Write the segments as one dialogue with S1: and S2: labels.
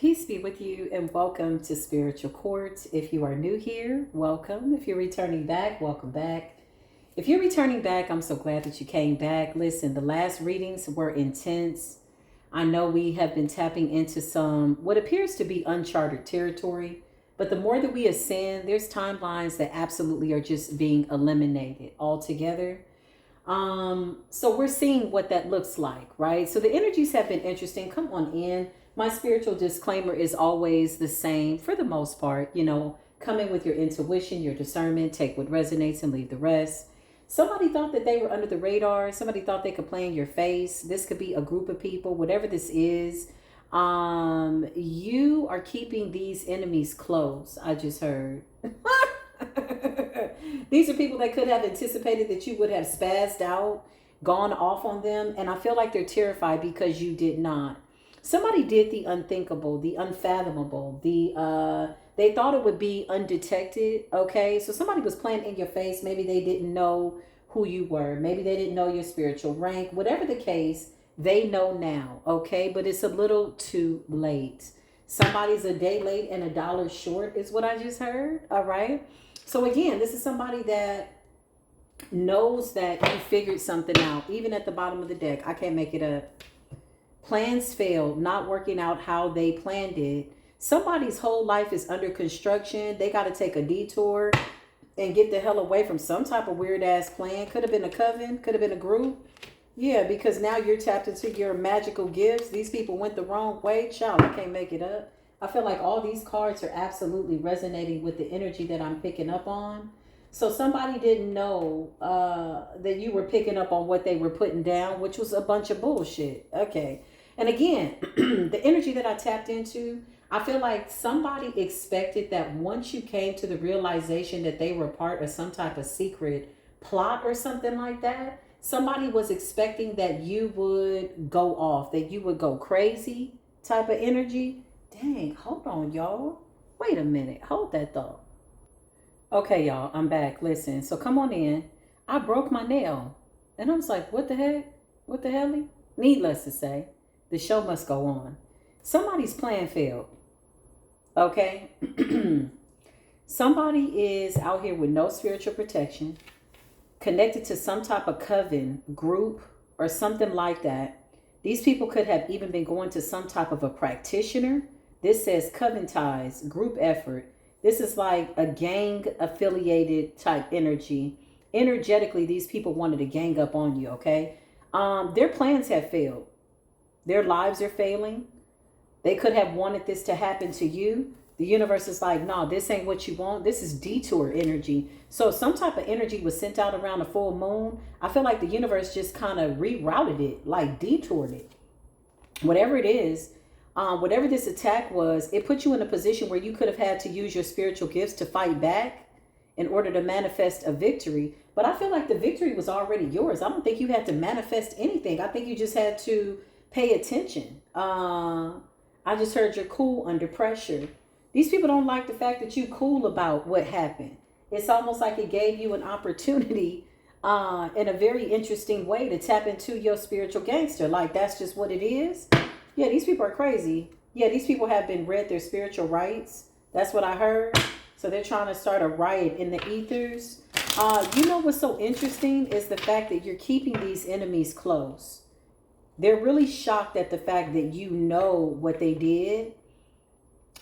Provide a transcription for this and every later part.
S1: Peace be with you and welcome to Spiritual Court. If you are new here, welcome. If you're returning back, welcome back. If you're returning back, I'm so glad that you came back. Listen, the last readings were intense. I know we have been tapping into some what appears to be uncharted territory, but the more that we ascend, there's timelines that absolutely are just being eliminated altogether. So we're seeing what that looks like, right? So the energies have been interesting. Come on in. My spiritual disclaimer is always the same for the most part. Come in with your intuition, your discernment, take what resonates and leave the rest. Somebody thought that they were under the radar. Somebody thought they could play in your face. This could be a group of people, whatever this is. You are keeping these enemies close. I just heard. These are people that could have anticipated that you would have spazzed out, gone off on them. And I feel like they're terrified because you did not. Somebody did the unthinkable, the unfathomable, they thought it would be undetected. Okay. So somebody was playing in your face. Maybe they didn't know who you were. Maybe they didn't know your spiritual rank. Whatever the case, they know now. Okay. But it's a little too late. Somebody's a day late and a dollar short is what I just heard. All right. So again, this is somebody that knows that you figured something out, even at the bottom of the deck. I can't make it up. Plans failed, not working out how they planned it. Somebody's whole life is under construction. They got to take a detour and get the hell away from some type of weird ass plan. Could have been a coven, could have been a group. Yeah, because now you're tapped into your magical gifts. These people went the wrong way. Child, I can't make it up. I feel like all these cards are absolutely resonating with the energy that I'm picking up on. So somebody didn't know that you were picking up on what they were putting down, which was a bunch of bullshit. Okay. And again, the energy that I tapped into, I feel like somebody expected that once you came to the realization that they were part of some type of secret plot or something like that, somebody was expecting that you would go off, that you would go crazy type of energy. Dang, hold on, y'all. Wait a minute. Hold that thought. Okay, y'all, I'm back. Listen, so come on in. I broke my nail. And I was like, what the heck? What the hell? Needless to say, the show must go on. Somebody's plan failed. Okay? Somebody is out here with no spiritual protection, connected to some type of coven, group, or something like that. These people could have even been going to some type of a practitioner. This says coven ties, group effort. This is like a gang affiliated type energy. Energetically, these people wanted to gang up on you, okay? Their plans have failed. Their lives are failing. They could have wanted this to happen to you. The universe is like, no, this ain't what you want. This is detour energy. So some type of energy was sent out around the full moon. I feel like the universe just kind of rerouted it, like detoured it. Whatever it is, whatever this attack was, it put you in a position where you could have had to use your spiritual gifts to fight back in order to manifest a victory. But I feel like the victory was already yours. I don't think you had to manifest anything. I think you just had to pay attention. I just heard you're cool under pressure. These people don't like the fact that you're cool about what happened. It's almost like it gave you an opportunity in a very interesting way to tap into your spiritual gangster. Like, that's just what it is. Yeah, these people are crazy. Yeah, these people have been read their spiritual rights. That's what I heard. So they're trying to start a riot in the ethers. You know what's so interesting is the fact that you're keeping these enemies close. They're really shocked at the fact that you know what they did,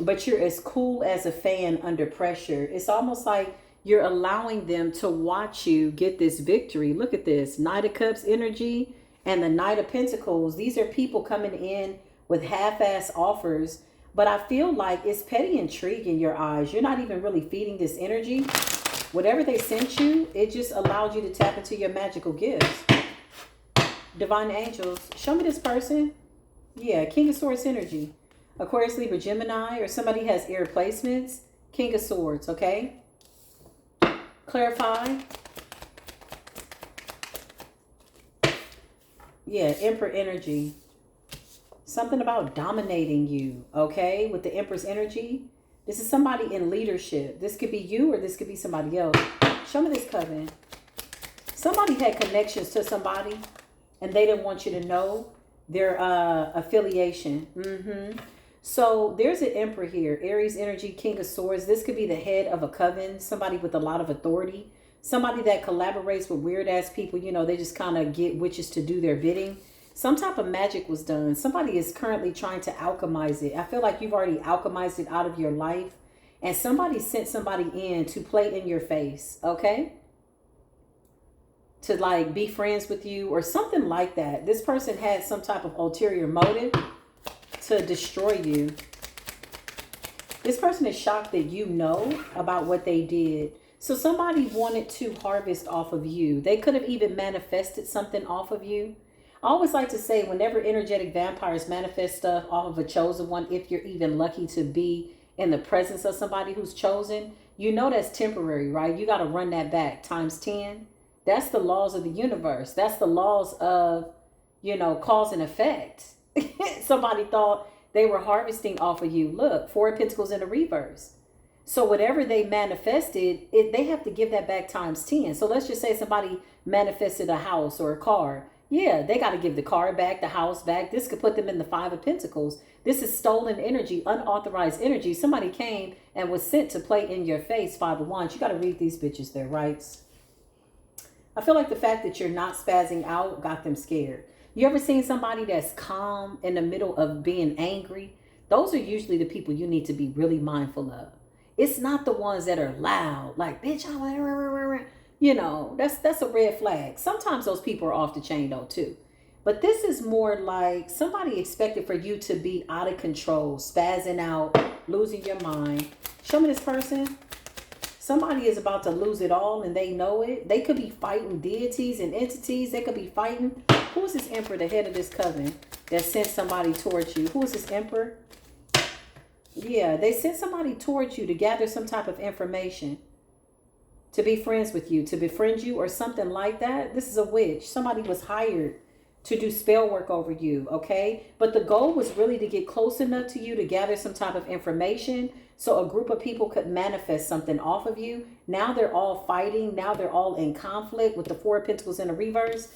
S1: but you're as cool as a fan under pressure. It's almost like you're allowing them to watch you get this victory. Look at this. Knight of Cups energy and the Knight of Pentacles. These are people coming in with half-ass offers, but I feel like it's petty intrigue in your eyes. You're not even really feeding this energy. Whatever they sent you, it just allowed you to tap into your magical gifts. Divine angels, show me this person. Yeah, King of Swords energy. Aquarius, Libra, Gemini, or somebody has air placements. King of Swords, okay? Clarify. Yeah, Emperor energy. Something about dominating you, okay? With the Empress energy. This is somebody in leadership. This could be you or this could be somebody else. Show me this coven. Somebody had connections to somebody and they didn't want you to know their affiliation. So there's an emperor here, Aries energy, King of Swords. This could be the head of a coven, somebody with a lot of authority, somebody that collaborates with weird ass people. You know, they just kind of get witches to do their bidding. Some type of magic was done. Somebody is currently trying to alchemize it. I feel like you've already alchemized it out of your life, and somebody sent somebody in to play in your face, okay? To like be friends with you or something like that. This person had some type of ulterior motive to destroy you. This person is shocked that you know about what they did. So somebody wanted to harvest off of you. They could have even manifested something off of you. I always like to say, whenever energetic vampires manifest stuff off of a chosen one, if you're even lucky to be in the presence of somebody who's chosen, you know that's temporary, right? You got to run that back times 10. That's the laws of the universe. That's the laws of, you know, cause and effect. Somebody thought they were harvesting off of you. Look, 4 of Pentacles in the reverse. So whatever they manifested, they have to give that back times 10. So let's just say somebody manifested a house or a car. Yeah, they got to give the car back, the house back. This could put them in the 5 of Pentacles. This is stolen energy, unauthorized energy. Somebody came and was sent to play in your face, 5 of Wands. You got to read these bitches their rights. I feel like the fact that you're not spazzing out got them scared. You ever seen somebody that's calm in the middle of being angry? Those are usually the people you need to be really mindful of. It's not the ones that are loud, like, bitch, you know, that's a red flag. Sometimes those people are off the chain though too. But this is more like somebody expected for you to be out of control, spazzing out, losing your mind. Show me this person. Somebody is about to lose it all and they know it. They could be fighting deities and entities. They could be fighting. Who is this emperor, the head of this coven, that sent somebody towards you? Who is this emperor? Yeah, they sent somebody towards you to gather some type of information, to be friends with you, to befriend you or something like that. This is a witch. Somebody was hired to do spell work over you, okay? But the goal was really to get close enough to you to gather some type of information so a group of people could manifest something off of you. Now they're all fighting. Now they're all in conflict with the 4 of Pentacles in the reverse.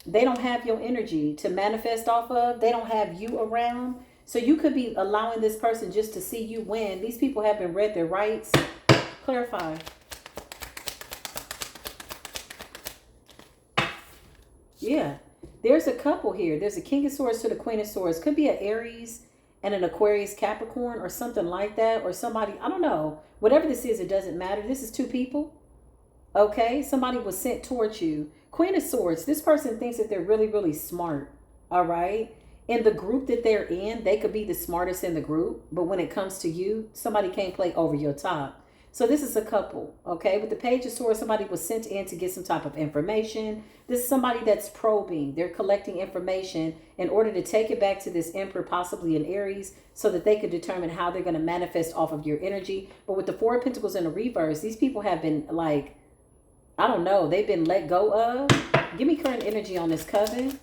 S1: They don't have your energy to manifest off of. They don't have you around. So you could be allowing this person just to see you win. These people haven't read their rights. Clarify. Yeah. There's a couple here. There's a King of Swords to the Queen of Swords. Could be an Aries and an Aquarius Capricorn or something like that. Or somebody, I don't know. Whatever this is, it doesn't matter. This is 2 people. Okay? Somebody was sent towards you. Queen of Swords. This person thinks that they're really, really smart. All right? In the group that they're in, they could be the smartest in the group. But when it comes to you, somebody can't play over your top. So this is a couple, okay? With the Page of Swords, somebody was sent in to get some type of information. This is somebody that's probing. They're collecting information in order to take it back to this emperor, possibly an Aries, so that they could determine how they're going to manifest off of your energy. But with the 4 of Pentacles in the reverse, these people have been like, I don't know, they've been let go of. Give me current energy on this coven.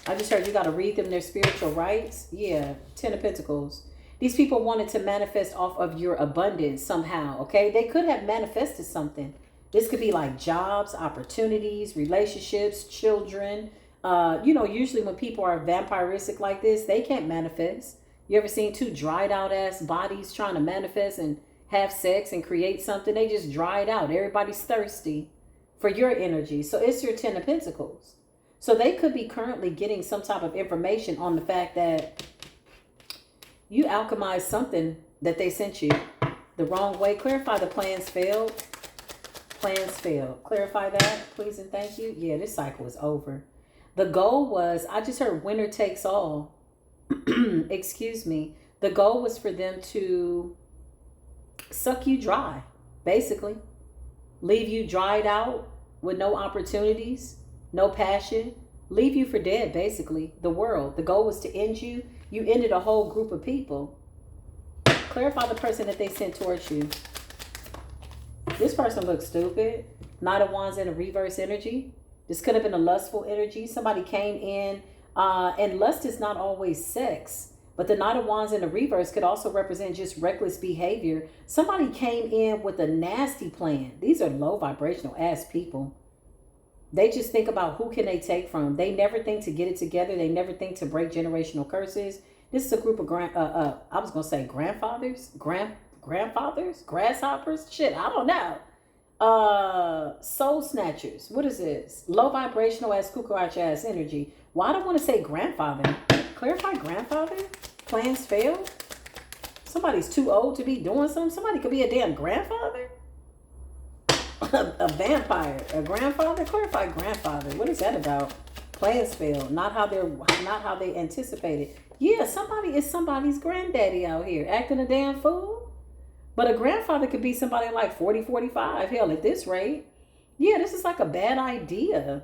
S1: I just heard you got to read them their spiritual rights. Yeah, 10 of Pentacles. These people wanted to manifest off of your abundance somehow, okay? They could have manifested something. This could be like jobs, opportunities, relationships, children. You know, usually when people are vampiristic like this, they can't manifest. You ever seen 2 dried out ass bodies trying to manifest and have sex and create something? They just dried out. Everybody's thirsty for your energy. So it's your 10 of Pentacles. So they could be currently getting some type of information on the fact that you alchemized something that they sent you the wrong way. Clarify the plans failed. Plans failed. Clarify that, please and thank you. Yeah, this cycle is over. The goal was, I just heard winner takes all. Excuse me. The goal was for them to suck you dry, basically. Leave you dried out with no opportunities, no passion. Leave you for dead, basically. The world. The goal was to end you. You ended a whole group of people. Clarify the person that they sent towards you. This person looks stupid. Knight of Wands in a reverse energy. This could have been a lustful energy. Somebody came in, and lust is not always sex. But the Knight of Wands in the reverse could also represent just reckless behavior. Somebody came in with a nasty plan. These are low vibrational ass people. They just think about who can they take from. They never think to get it together. They never think to break generational curses. This is a group of I was gonna say grandfathers, grandfathers, grasshoppers. Shit, I don't know. Soul snatchers. What is this? Low vibrational ass cucaracha ass energy. Why do I want to say grandfather? Clarify grandfather? Plans fail? Somebody's too old to be doing something. Somebody could be a damn grandfather. A vampire, a grandfather. Clarify grandfather. What is that about? Plans fail. Not how they anticipated. Yeah, somebody is somebody's granddaddy out here acting a damn fool. But a grandfather could be somebody like 40, 45. Hell, at this rate. Yeah, this is like a bad idea.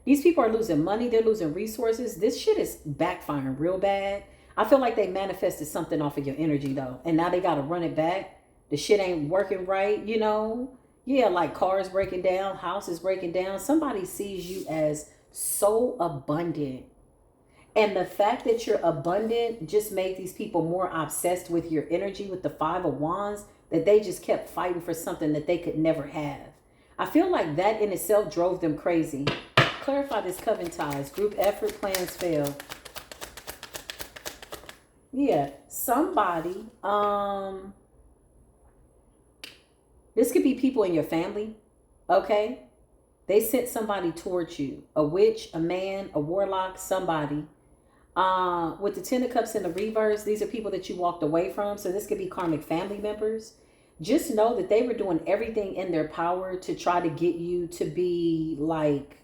S1: These people are losing money. They're losing resources. This shit is backfiring real bad. I feel like they manifested something off of your energy, though. And now they got to run it back. The shit ain't working right, you know? Yeah, like cars breaking down, houses breaking down. Somebody sees you as so abundant. And the fact that you're abundant just made these people more obsessed with your energy, with the Five of Wands, that they just kept fighting for something that they could never have. I feel like that in itself drove them crazy. Clarify this coven ties. Group effort, plans fail. Yeah, somebody, this could be people in your family, okay? They sent somebody towards you. A witch, a man, a warlock, somebody. With the Ten of Cups in the reverse, these are people that you walked away from. So this could be karmic family members. Just know that they were doing everything in their power to try to get you to be like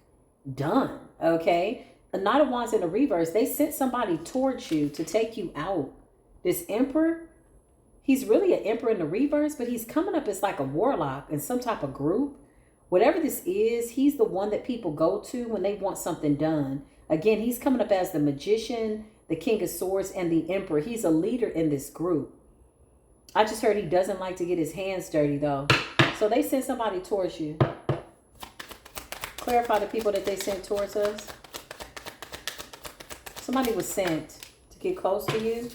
S1: done, okay? The Knight of Wands in the reverse, they sent somebody towards you to take you out. This Emperor, he's really an Emperor in the reverse, but he's coming up as like a warlock in some type of group. Whatever this is, he's the one that people go to when they want something done. Again, he's coming up as the Magician, the King of Swords, and the Emperor. He's a leader in this group. I just heard he doesn't like to get his hands dirty, though. So they sent somebody towards you. Clarify the people that they sent towards us. Somebody was sent to get close to you.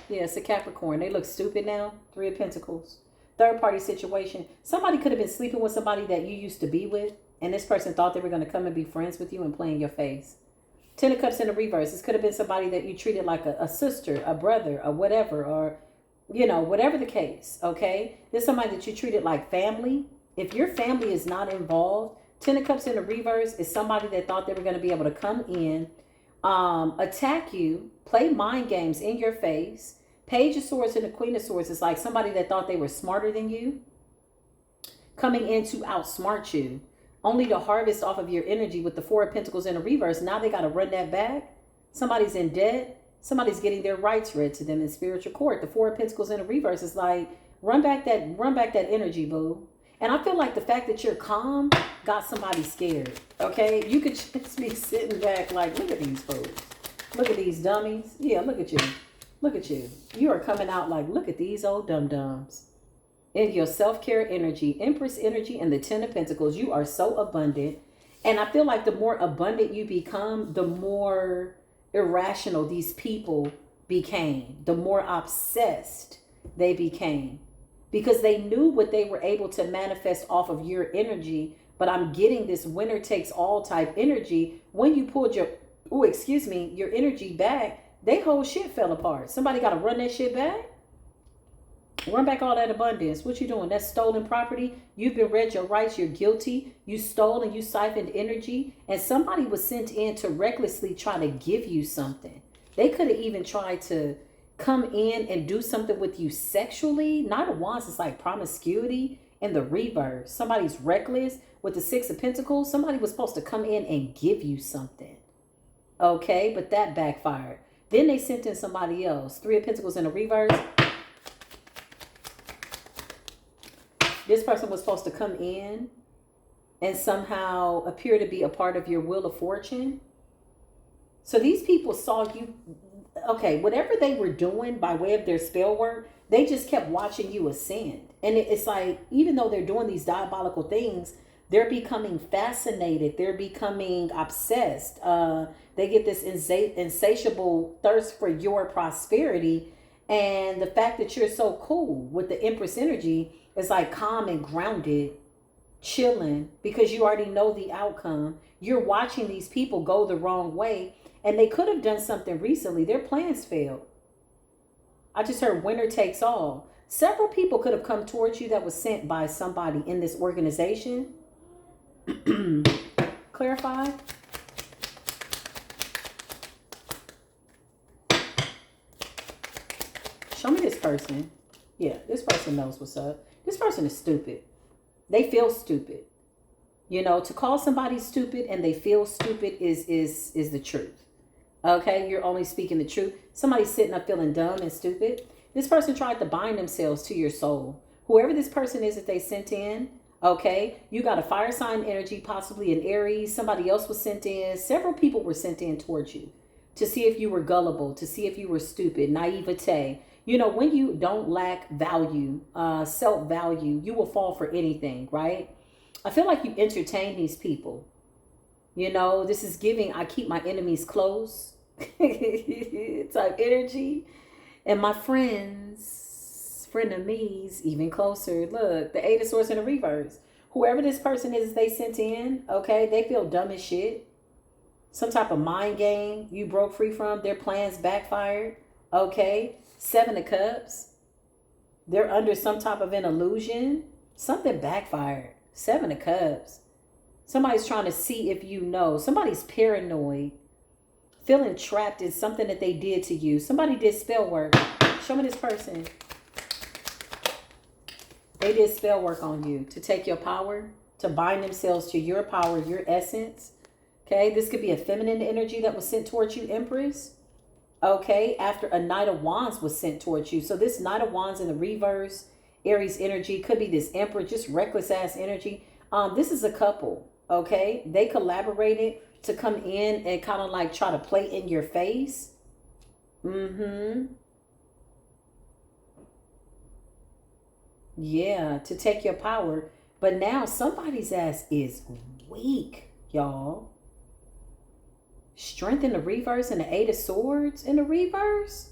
S1: Yeah, it's a Capricorn. They look stupid now. Three of Pentacles. Third party situation. Somebody could have been sleeping with somebody that you used to be with, and this person thought they were going to come and be friends with you and play in your face. Ten of Cups in the reverse. This could have been somebody that you treated like a sister, a brother, or whatever, or, you know, whatever the case, okay? There's somebody that you treated like family. If your family is not involved, Ten of Cups in the reverse is somebody that thought they were going to be able to come in, attack you, play mind games in your face. Page of Swords and the Queen of Swords is like somebody that thought they were smarter than you, coming in to outsmart you, only to harvest off of your energy with the Four of Pentacles in the reverse. Now they got to run that back. Somebody's in debt. Somebody's getting their rights read to them in spiritual court. The Four of Pentacles in the reverse is like, run back that energy, boo. And I feel like the fact that you're calm got somebody scared, okay? You could just be sitting back like, look at these fools. Look at these dummies. Yeah, look at you. Look at you. You are coming out like, look at these old dum-dums. In your self-care energy, Empress energy, and the Ten of Pentacles, you are so abundant. And I feel like the more abundant you become, the more irrational these people became. The more obsessed they became. Because they knew what they were able to manifest off of your energy. But I'm getting this winner takes all type energy. When you pulled your energy back, they whole shit fell apart. Somebody got to run that shit back. Run back all that abundance. What you doing? That's stolen property. You've been read your rights. You're guilty. You stole and you siphoned energy. And somebody was sent in to recklessly try to give you something. They could have even tried to come in and do something with you sexually. Knight of Wands is like promiscuity in the reverse. Somebody's reckless with the Six of Pentacles. Somebody was supposed to come in and give you something. Okay, but that backfired. Then they sent in somebody else. Three of Pentacles in the reverse. This person was supposed to come in and somehow appear to be a part of your wheel of fortune. So these people saw you. Okay, whatever they were doing by way of their spell work, they just kept watching you ascend. And it's like, even though they're doing these diabolical things, they're becoming fascinated. They're becoming obsessed. They get this insatiable thirst for your prosperity. And the fact that you're so cool with the Empress energy is like calm and grounded, chilling, because you already know the outcome. You're watching these people go the wrong way. And they could have done something recently. Their plans failed. I just heard winner takes all. Several people could have come towards you that was sent by somebody in this organization. Clarify. Show me this person. Yeah, this person knows what's up. This person is stupid. They feel stupid. You know, to call somebody stupid and they feel stupid is the truth. Okay, you're only speaking the truth. Somebody's sitting up feeling dumb and stupid. This person tried to bind themselves to your soul. Whoever this person is that they sent in, okay, you got a fire sign energy, possibly an Aries. Somebody else was sent in. Several people were sent in towards you to see if you were gullible, to see if you were stupid, naivete. You know, when you don't lack value, self-value, you will fall for anything, right? I feel like you entertain these people. You know, this is giving, I keep my enemies close type energy. And my friends, frenemies, even closer. Look, the Eight of Swords in the reverse. Whoever this person is they sent in, okay, they feel dumb as shit. Some type of mind game you broke free from. Their plans backfired, okay. Seven of Cups. They're under some type of an illusion. Something backfired. Seven of Cups. Somebody's trying to see if you know. Somebody's paranoid. Feeling trapped in something that they did to you. Somebody did spell work. Show me this person. They did spell work on you to take your power, to bind themselves to your power, your essence. Okay, this could be a feminine energy that was sent towards you, Empress. Okay, after a Knight of Wands was sent towards you. So this Knight of Wands in the reverse, Aries energy, could be this Emperor, just reckless ass energy. This is a couple, okay? They collaborated to come in and kind of like try to play in your face. Yeah, to take your power. But now somebody's ass is weak, y'all. Strength in the reverse and the Eight of Swords in the reverse.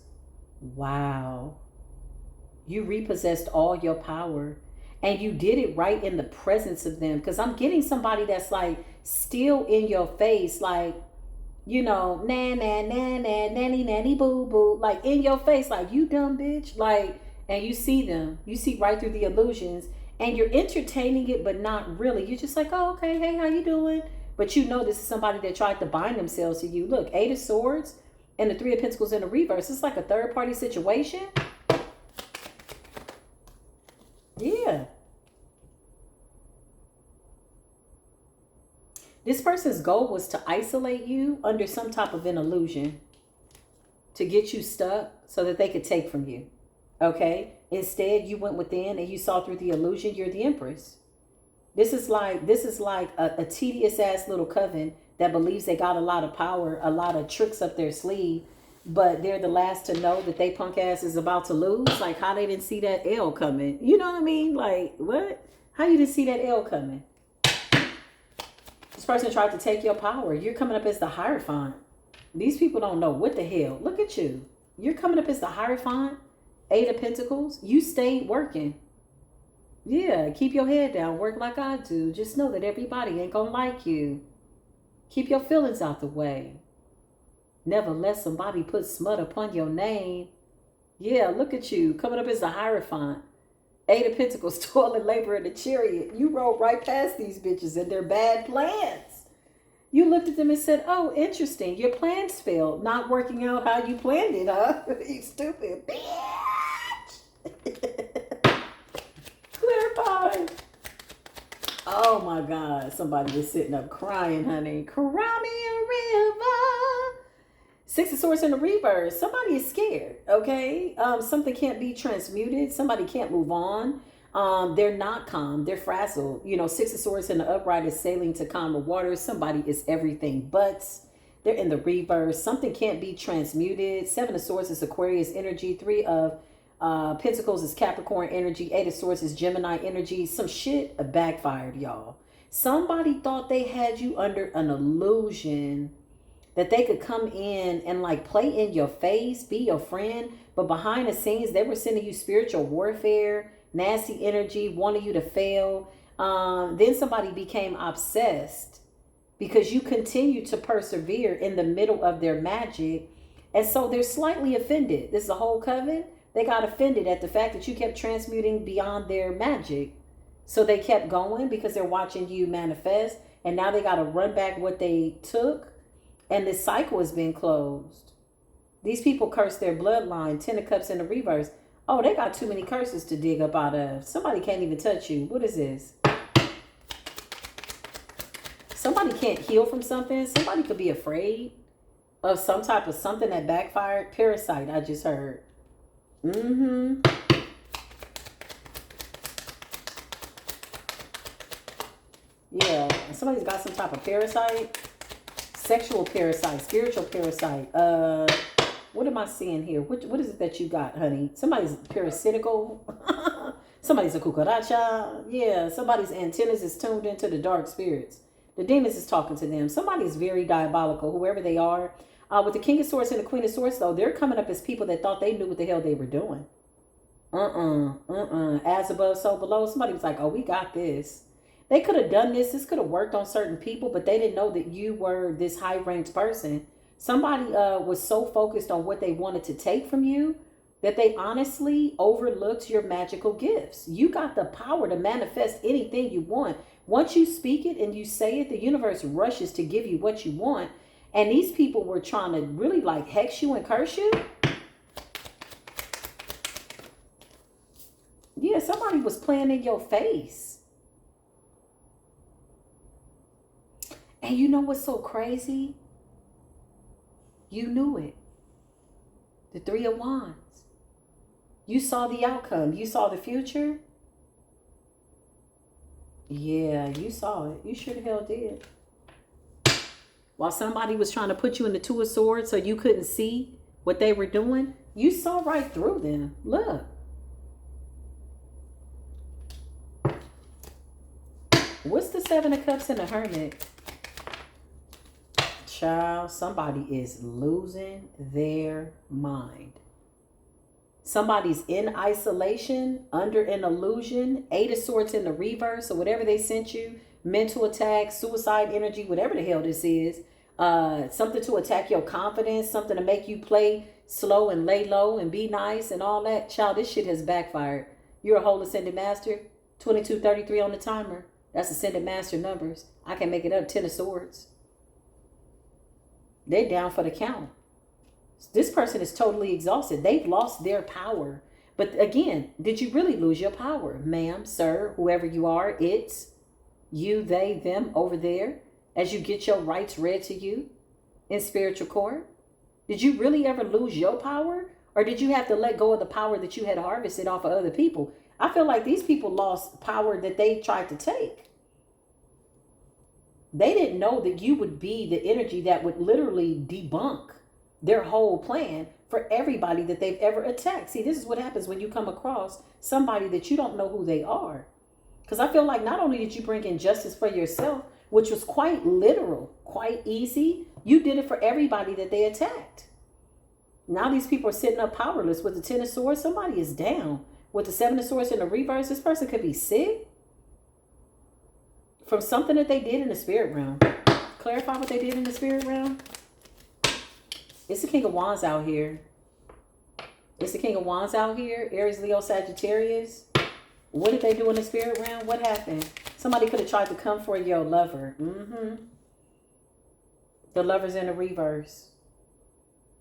S1: Wow. You repossessed all your power. And you did it right in the presence of them. Because I'm getting somebody that's like still in your face. Like, you know, nah, nah, nah, nah, nanny, nanny, boo, boo. Like in your face. Like, you dumb bitch. Like, and you see them. You see right through the illusions. And you're entertaining it, but not really. You're just like, oh, okay. Hey, how you doing? But you know this is somebody that tried to bind themselves to you. Look, Eight of Swords and the Three of Pentacles in the reverse. It's like a third party situation. Yeah. This person's goal was to isolate you under some type of an illusion. To get you stuck so that they could take from you. Okay? Instead, you went within and you saw through the illusion. You're the Empress. This is like a tedious ass little coven that believes they got a lot of power, a lot of tricks up their sleeve, but they're the last to know that they punk ass is about to lose. Like how they didn't see that L coming. You know what I mean? Like what? How you didn't see that L coming? This person tried to take your power. You're coming up as the Hierophant. These people don't know what the hell. Look at you. You're coming up as the Hierophant. Eight of Pentacles. You stayed working. Yeah, keep your head down. Work like I do. Just know that everybody ain't gonna like you. Keep your feelings out the way. Never let somebody put smut upon your name. Yeah, look at you. Coming up as a Hierophant. Eight of Pentacles, toil and labor in the chariot. You rolled right past these bitches and their bad plans. You looked at them and said, oh, interesting. Your plans failed. Not working out how you planned it, huh? You stupid bitch. Clarify. Oh my God. Somebody was sitting up crying, honey. Cry me a river. Six of Swords in the reverse. Somebody is scared, okay? Something can't be transmuted. Somebody can't move on. They're not calm. They're frazzled. You know, Six of Swords in the upright is sailing to calmer waters. Somebody is everything but. They're in the reverse. Something can't be transmuted. Seven of Swords is Aquarius energy. Three of Pentacles is Capricorn energy. Eight of Swords is Gemini energy. Some shit backfired, y'all. Somebody thought they had you under an illusion that they could come in and like play in your face, be your friend. But behind the scenes, they were sending you spiritual warfare, nasty energy, wanting you to fail. Then somebody became obsessed because you continue to persevere in the middle of their magic. And so they're slightly offended. This is a whole coven. They got offended at the fact that you kept transmuting beyond their magic. So they kept going because they're watching you manifest. And now they got to run back what they took. And this cycle has been closed. These people curse their bloodline. 10 of Cups in the reverse. Oh, they got too many curses to dig up out of. Somebody can't even touch you. What is this? Somebody can't heal from something. Somebody could be afraid of some type of something that backfired. Parasite, I just heard. Yeah, somebody's got some type of parasite. Sexual parasite, spiritual parasite. What am I seeing here? What is it that you got, honey? Somebody's parasitical. Somebody's a cucaracha. Yeah, somebody's antennas is tuned into the dark spirits. The demons is talking to them. Somebody's very diabolical, whoever they are. With the King of Swords and the Queen of Swords, though, they're coming up as people that thought they knew what the hell they were doing. As above, so below. Somebody was like, oh, we got this. They could have done this. This could have worked on certain people, but they didn't know that you were this high-ranked person. Somebody was so focused on what they wanted to take from you that they honestly overlooked your magical gifts. You got the power to manifest anything you want. Once you speak it and you say it, the universe rushes to give you what you want. And these people were trying to really like hex you and curse you. Yeah, somebody was playing in your face. And you know what's so crazy? You knew it. The Three of Wands. You saw the outcome. You saw the future. Yeah, you saw it. You sure the hell did. While somebody was trying to put you in the Two of Swords so you couldn't see what they were doing, you saw right through them. Look. What's the Seven of Cups and the Hermit? Child, somebody is losing their mind. Somebody's in isolation, under an illusion, 8 of Swords in the reverse, or whatever they sent you, mental attack, suicide energy, whatever the hell this is, something to attack your confidence, something to make you play slow and lay low and be nice and all that. Child, this shit has backfired. You're a whole ascended master, 2233 on the timer. That's ascended master numbers. I can make it up, 10 of Swords. They're down for the count. This person is totally exhausted. They've lost their power. But again, did you really lose your power? Ma'am, sir, whoever you are, it's you, they, them over there. As you get your rights read to you in spiritual court. Did you really ever lose your power? Or did you have to let go of the power that you had harvested off of other people? I feel like these people lost power that they tried to take. They didn't know that you would be the energy that would literally debunk their whole plan for everybody that they've ever attacked. See, this is what happens when you come across somebody that you don't know who they are. Because I feel like not only did you bring injustice for yourself, which was quite literal, quite easy, you did it for everybody that they attacked. Now these people are sitting up powerless with the 10 of Swords. Somebody is down. With the 7 of Swords in the reverse, this person could be sick from something that they did in the spirit realm. Clarify what they did in the spirit realm. It's the King of Wands out here. It's the King of Wands out here. Aries, Leo, Sagittarius. What did they do in the spirit realm? What happened? Somebody could have tried to come for your lover. The Lover's in the reverse.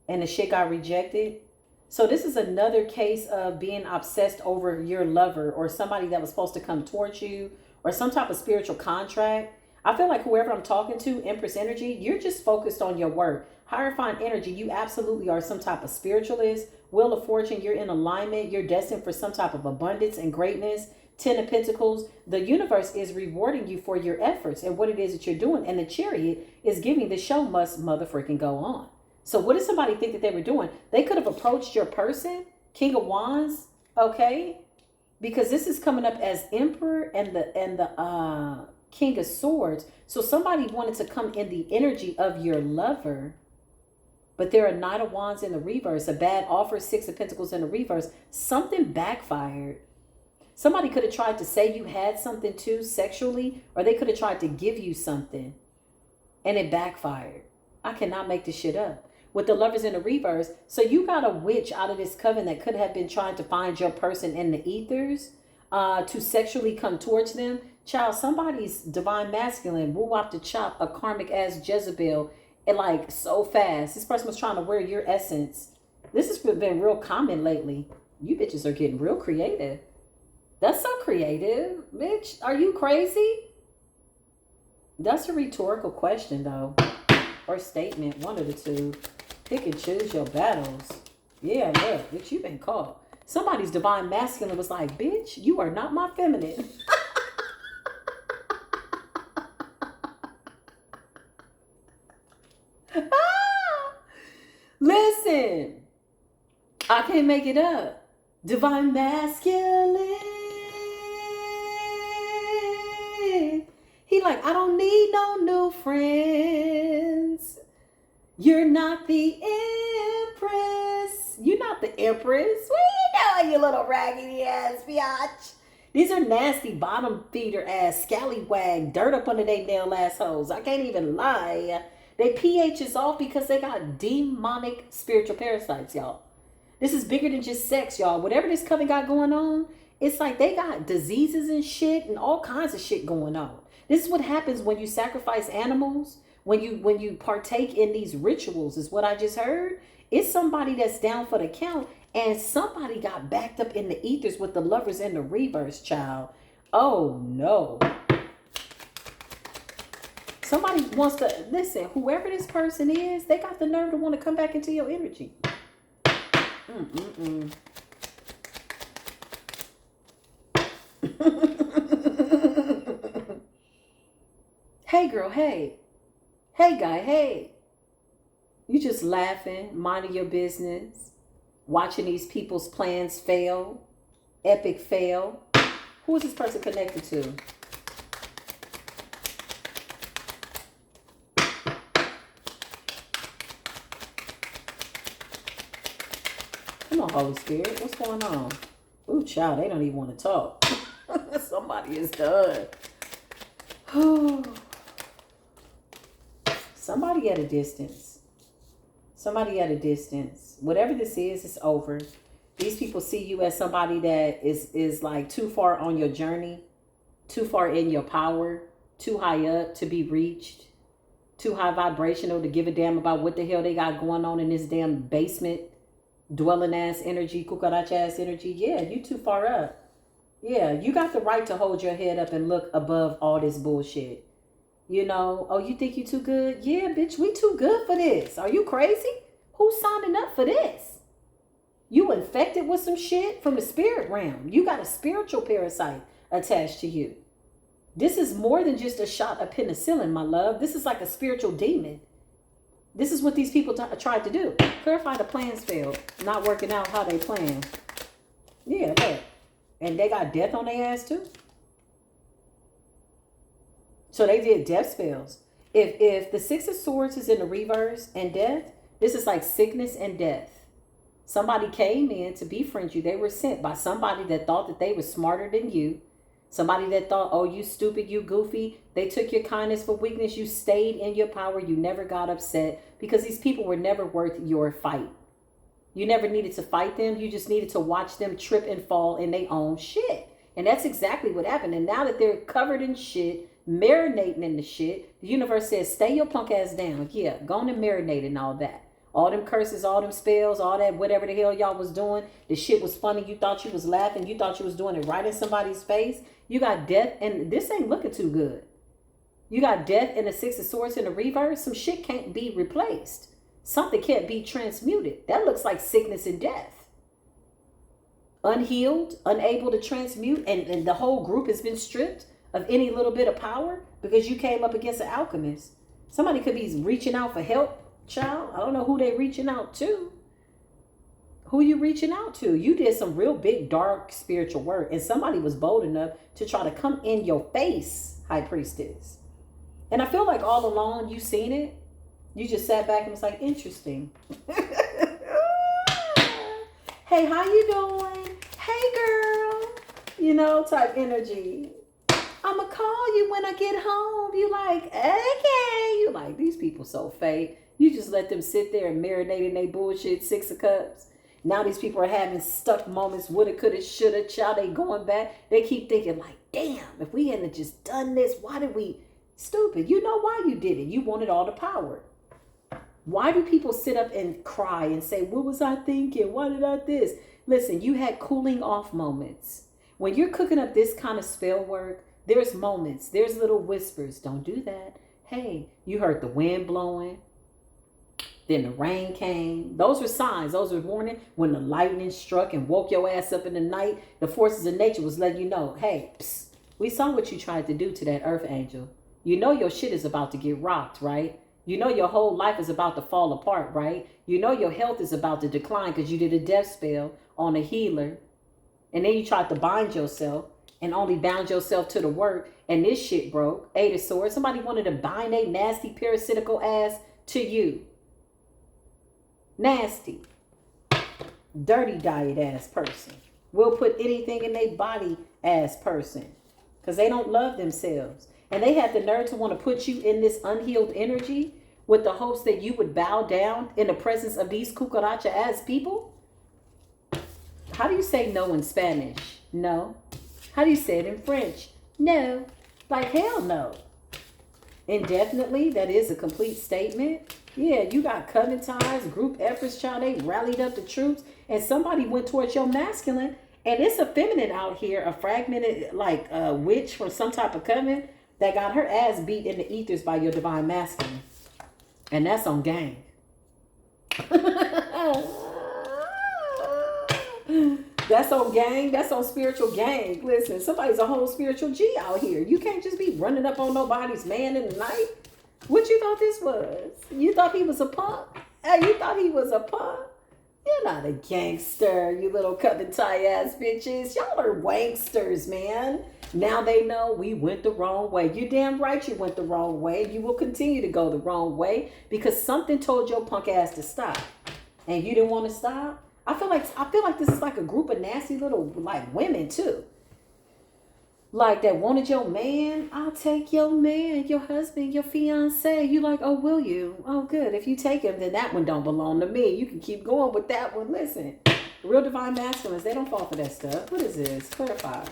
S1: And the shit got rejected. So this is another case of being obsessed over your lover or somebody that was supposed to come towards you or some type of spiritual contract. I feel like whoever I'm talking to, Empress energy, you're just focused on your work. Hierophant energy, you absolutely are some type of spiritualist. Wheel of Fortune, you're in alignment. You're destined for some type of abundance and greatness. 10 of Pentacles, the universe is rewarding you for your efforts and what it is that you're doing. And the Chariot is giving the show must motherfucking go on. So what did somebody think that they were doing? They could have approached your person, King of Wands, okay? Because this is coming up as Emperor and the King of Swords. So somebody wanted to come in the energy of your lover. But there are Knight of Wands in the reverse, a bad offer, 6 of Pentacles in the reverse. Something backfired. Somebody could have tried to say you had something too sexually, or they could have tried to give you something. and it backfired. I cannot make this shit up. With the Lovers in the reverse, so you got a witch out of this coven that could have been trying to find your person in the ethers to sexually come towards them. Child, somebody's divine masculine woo up to chop a karmic ass Jezebel and like so fast. This person was trying to wear your essence. This has been real common lately. You bitches are getting real creative. That's so creative, bitch. Are you crazy? That's a rhetorical question, though. Or statement, one of the two. Pick and choose your battles. Yeah, look, bitch, you've been caught. Somebody's divine masculine was like, bitch, you are not my feminine. Listen, I can't make it up. Divine masculine. He like, I don't need no new friends. You're not the empress. You're not the empress. What are you doing, you little raggedy ass biatch? These are nasty bottom feeder ass scallywag dirt up under their nail assholes. I can't even lie. They pH is off because they got demonic spiritual parasites, y'all. This is bigger than just sex, y'all. Whatever this coven got going on, it's like they got diseases and shit and all kinds of shit going on. This is what happens when you sacrifice animals, when you partake in these rituals, is what I just heard. It's somebody that's down for the count, and somebody got backed up in the ethers with the Lovers in the reverse, child. Oh no. Somebody wants to, listen, whoever this person is, they got the nerve to want to come back into your energy. Hey girl, hey. Hey guy, hey. You just laughing, minding your business, watching these people's plans fail, epic fail. Who is this person connected to? Come on, Holy Spirit. What's going on? Ooh, child, they don't even want to talk. Somebody is done. Somebody at a distance. Somebody at a distance. Whatever this is, it's over. These people see you as somebody that is like too far on your journey, too far in your power, too high up to be reached, too high vibrational to give a damn about what the hell they got going on in this damn basement. Dwelling ass energy, cucaracha ass energy. Yeah, you too far up. Yeah, you got the right to hold your head up and look above all this bullshit. You know, oh, you think you too good? Yeah, bitch, we too good for this. Are you crazy? Who's signing up for this? You infected with some shit from the spirit realm. You got a spiritual parasite attached to you. This is more than just a shot of penicillin, my love. This is like a spiritual demon. This is what these people tried to do. Clarify the plans failed. Not working out how they planned. Yeah, look. And they got death on their ass too. So they did death spells. If the Six of Swords is in the reverse and death, this is like sickness and death. Somebody came in to befriend you. They were sent by somebody that thought that they were smarter than you. Somebody that thought, oh, you stupid, you goofy. They took your kindness for weakness. You stayed in your power. You never got upset because these people were never worth your fight. You never needed to fight them. You just needed to watch them trip and fall in their own shit. And that's exactly what happened. And now that they're covered in shit, marinating in the shit, the universe says, stay your punk ass down. Yeah, go on and marinate and all that. All them curses, all them spells, all that, whatever the hell y'all was doing. The shit was funny. You thought you was laughing. You thought you was doing it right in somebody's face. You got death, and this ain't looking too good. You got death and the Six of Swords in the reverse. Some shit can't be replaced. Something can't be transmuted. That looks like sickness and death. Unhealed, unable to transmute, and the whole group has been stripped of any little bit of power because you came up against an alchemist. Somebody could be reaching out for help. Child, I don't know who they reaching out to. Who you reaching out to? You did some real big, dark spiritual work, and somebody was bold enough to try to come in your face, High Priestess. And I feel like all along you seen it. You just sat back and was like, interesting. Hey, how you doing? Hey, girl. You know, type energy. I'ma call you when I get home. You like, okay. You like, these people so fake. You just let them sit there and marinate in their bullshit, 6 of cups. Now these people are having stuck moments, woulda, coulda, shoulda, child. They going back. They keep thinking like, damn, if we hadn't just done this, why did we? Stupid. You know why you did it. You wanted all the power. Why do people sit up and cry and say, what was I thinking? Why did I this? Listen, you had cooling off moments. When you're cooking up this kind of spell work, there's moments, there's little whispers. Don't do that. Hey, you heard the wind blowing. Then the rain came. Those were signs. Those were warning. When the lightning struck and woke your ass up in the night, the forces of nature was letting you know, hey, psst, we saw what you tried to do to that earth angel. You know your shit is about to get rocked, right? You know your whole life is about to fall apart, right? You know your health is about to decline because you did a death spell on a healer. And then you tried to bind yourself and only bound yourself to the work. And this shit broke. 8 of Swords. Somebody wanted to bind a nasty parasitical ass to you. Nasty. Dirty diet ass person. Will put anything in their body ass person. Because they don't love themselves. And they had the nerve to want to put you in this unhealed energy with the hopes that you would bow down in the presence of these cucaracha ass people. How do you say no in Spanish? No. How do you say it in French? No. Like hell no. Indefinitely, that is a complete statement. Yeah, you got coven ties, group efforts, child. They rallied up the troops and somebody went towards your masculine. And it's a feminine out here, a fragmented like a witch from some type of coven that got her ass beat in the ethers by your divine masculine. And that's on gang. That's on gang. That's on spiritual gang. Listen, somebody's a whole spiritual G out here. You can't just be running up on nobody's man in the night. What you thought this was? You thought he was a punk? Hey, you thought he was a punk? You're not a gangster, you little coven tie ass bitches. Y'all are wanksters, man. Now they know we went the wrong way. You're damn right you went the wrong way. You will continue to go the wrong way because something told your punk ass to stop. And you didn't want to stop? I feel like this is like a group of nasty little like women too. Like that wanted your man. I'll take your man, your husband, your fiance. You like, oh, will you? Oh, good. If you take him, then that one don't belong to me. You can keep going with that one. Listen, real divine masculines, they don't fall for that stuff. What is this? Clarify.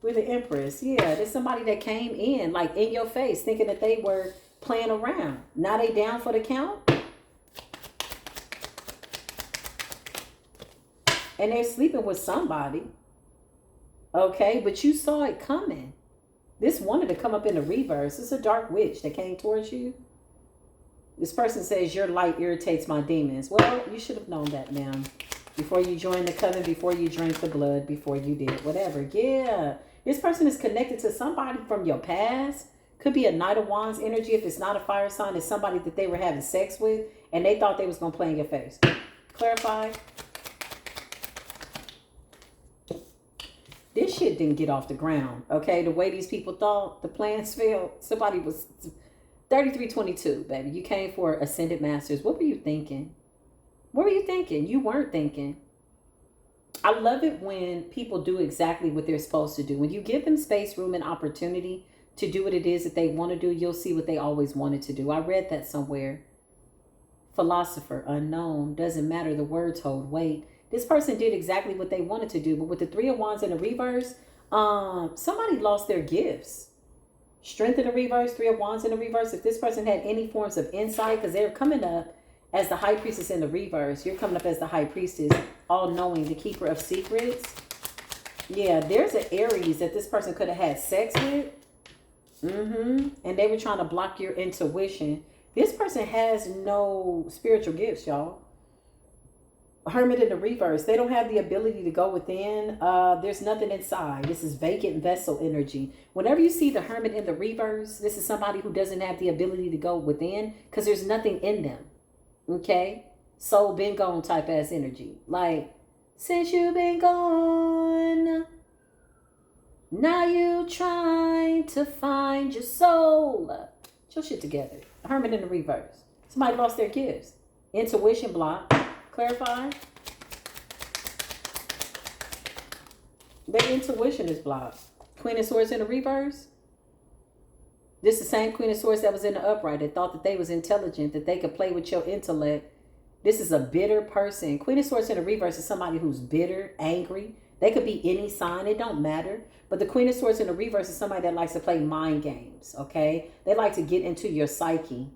S1: We're the Empress. Yeah, there's somebody that came in like in your face thinking that they were playing around. Now they down for the count. And they're sleeping with somebody. Okay, but you saw it coming. This wanted to come up in the reverse. It's a dark witch that came towards you. This person says your light irritates my demons. Well, you should have known that, ma'am. Before you joined the coven, before you drank the blood, before you did whatever. Yeah, this person is connected to somebody from your past. Could be a Knight of Wands energy. If it's not a fire sign, it's somebody that they were having sex with and they thought they was going to play in your face. Clarify. This shit didn't get off the ground, okay? The way these people thought, the plans failed. Somebody was 3322, baby. You came for Ascended Masters. What were you thinking? What were you thinking? You weren't thinking. I love it when people do exactly what they're supposed to do. When you give them space, room, and opportunity to do what it is that they want to do, you'll see what they always wanted to do. I read that somewhere. Philosopher, unknown, doesn't matter. The words hold weight. This person did exactly what they wanted to do, but with the 3 of Wands in the reverse, somebody lost their gifts. Strength in the reverse, 3 of Wands in the reverse. If this person had any forms of insight, because they're coming up as the High Priestess in the reverse. You're coming up as the High Priestess, all-knowing, the keeper of secrets. Yeah, there's an Aries that this person could have had sex with. And they were trying to block your intuition. This person has no spiritual gifts, y'all. Hermit in the reverse. They don't have the ability to go within. There's nothing inside. This is vacant vessel energy. Whenever you see the Hermit in the reverse, this is somebody who doesn't have the ability to go within because there's nothing in them. Okay? Soul been gone type ass energy. Like, since you've been gone, now you trying to find your soul. Get your shit together. Hermit in the reverse. Somebody lost their gifts. Intuition block. Clarify. Their intuition is blocked. Queen of Swords in the reverse. This is the same Queen of Swords that was in the upright that thought that they was intelligent, that they could play with your intellect. This is a bitter person. Queen of Swords in the reverse is somebody who's bitter, angry. They could be any sign. It don't matter. But the Queen of Swords in the reverse is somebody that likes to play mind games, okay? They like to get into your psyche.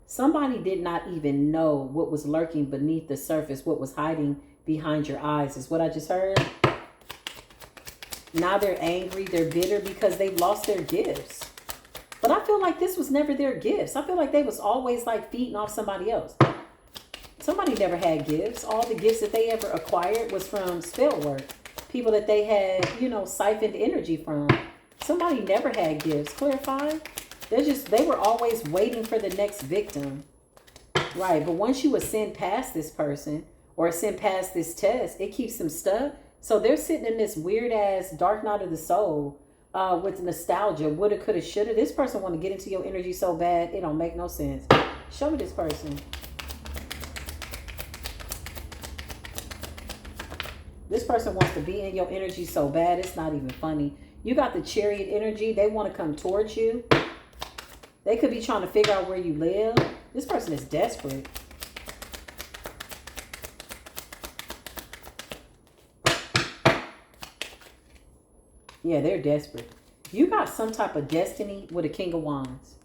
S1: Somebody did not even know what was lurking beneath the surface, what was hiding behind your eyes, is what I just heard. Now they're angry, they're bitter because they've lost their gifts. But I feel like this was never their gifts. I feel like they was always like feeding off somebody else. Somebody never had gifts. All the gifts that they ever acquired was from spell work. People that they had, you know, siphoned energy from. Somebody never had gifts. Clarify? They were always waiting for the next victim. Right, but once you ascend past this person or ascend past this test, it keeps them stuck. So they're sitting in this weird ass dark night of the soul with nostalgia. Woulda, coulda, shoulda. This person want to get into your energy so bad, it don't make no sense. Show me this person. This person wants to be in your energy so bad, it's not even funny. You got the Chariot energy. They want to come towards you. They could be trying to figure out where you live. This person is desperate. Yeah, they're desperate. You got some type of destiny with a King of Wands.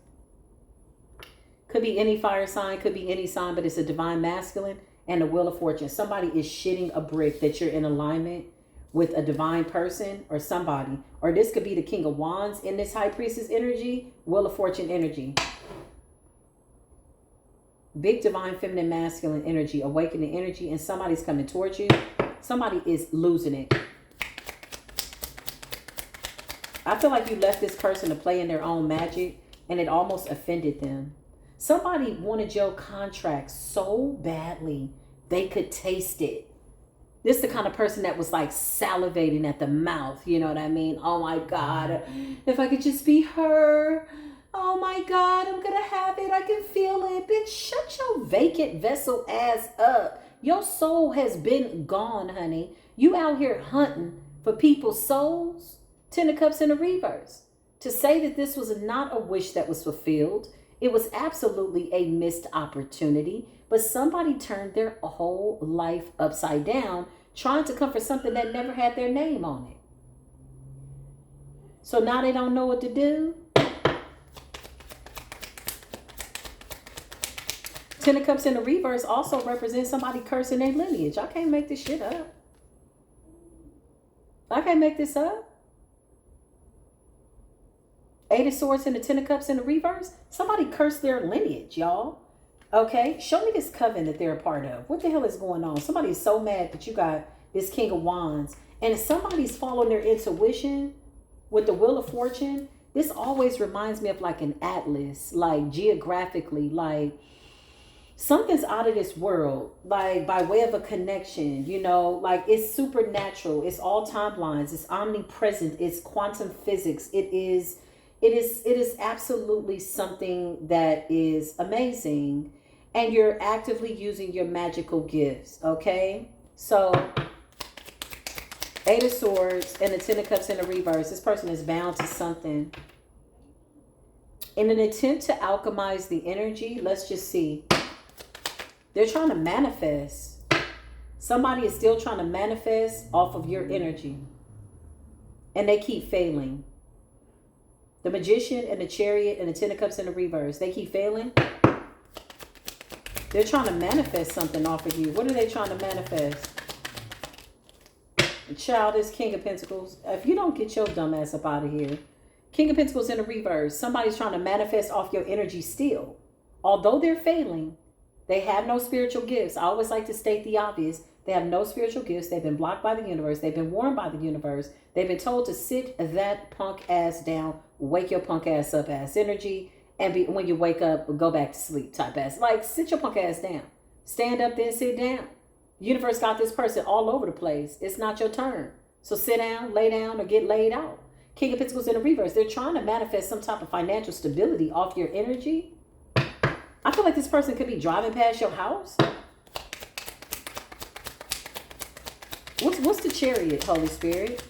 S1: Could be any fire sign, could be any sign, but it's a divine masculine and a wheel of fortune. Somebody is shitting a brick that you're in alignment with a divine person or somebody. Or this could be the King of Wands in this High Priestess energy, wheel of fortune energy. Big divine feminine masculine energy, awakening energy, and somebody's coming towards you. Somebody is losing it. I feel like you left this person to play in their own magic and it almost offended them. Somebody wanted your contract so badly they could taste it. This is the kind of person that was like salivating at the mouth. You know what I mean? Oh my God, if I could just be her. Oh my God, I'm gonna have it. I can feel it. Bitch, shut your vacant vessel ass up. Your soul has been gone, honey. You out here hunting for people's souls. Ten of Cups in the reverse. To say that this was not a wish that was fulfilled, it was absolutely a missed opportunity, but somebody turned their whole life upside down trying to come for something that never had their name on it. So now they don't know what to do. Ten of Cups in the reverse also represents somebody cursing their lineage. I can't make this shit up. I can't make this up. Eight of Swords and the Ten of Cups in the reverse. Somebody cursed their lineage, y'all. Okay, show me this coven that they're a part of. What the hell is going on? Somebody's so mad that you got this King of Wands. And if somebody's following their intuition with the Wheel of Fortune, this always reminds me of like an atlas, like geographically, like something's out of this world, like by way of a connection, you know, like it's supernatural. It's all timelines. It's omnipresent. It's quantum physics. It is absolutely something that is amazing, and you're actively using your magical gifts. Okay, so Eight of Swords and the Ten of Cups in the reverse. This person is bound to something. In an attempt to alchemize the energy, let's just see. They're trying to manifest. Somebody is still trying to manifest off of your energy, and they keep failing. The Magician and the Chariot and the Ten of Cups in the reverse. They keep failing. They're trying to manifest something off of you. What are they trying to manifest? The Child is King of Pentacles. If you don't get your dumb ass up out of here. King of Pentacles in the reverse. Somebody's trying to manifest off your energy still. Although they're failing, they have no spiritual gifts. I always like to state the obvious. They have no spiritual gifts. They've been blocked by the universe. They've been warned by the universe. They've been told to sit that punk ass down, wake your punk ass up ass energy, and when you wake up, go back to sleep type ass. Like, sit your punk ass down. Stand up, then sit down. The universe got this person all over the place. It's not your turn. So sit down, lay down, or get laid out. King of Pentacles in the reverse. They're trying to manifest some type of financial stability off your energy. I feel like this person could be driving past your house. What's the Chariot, Holy Spirit?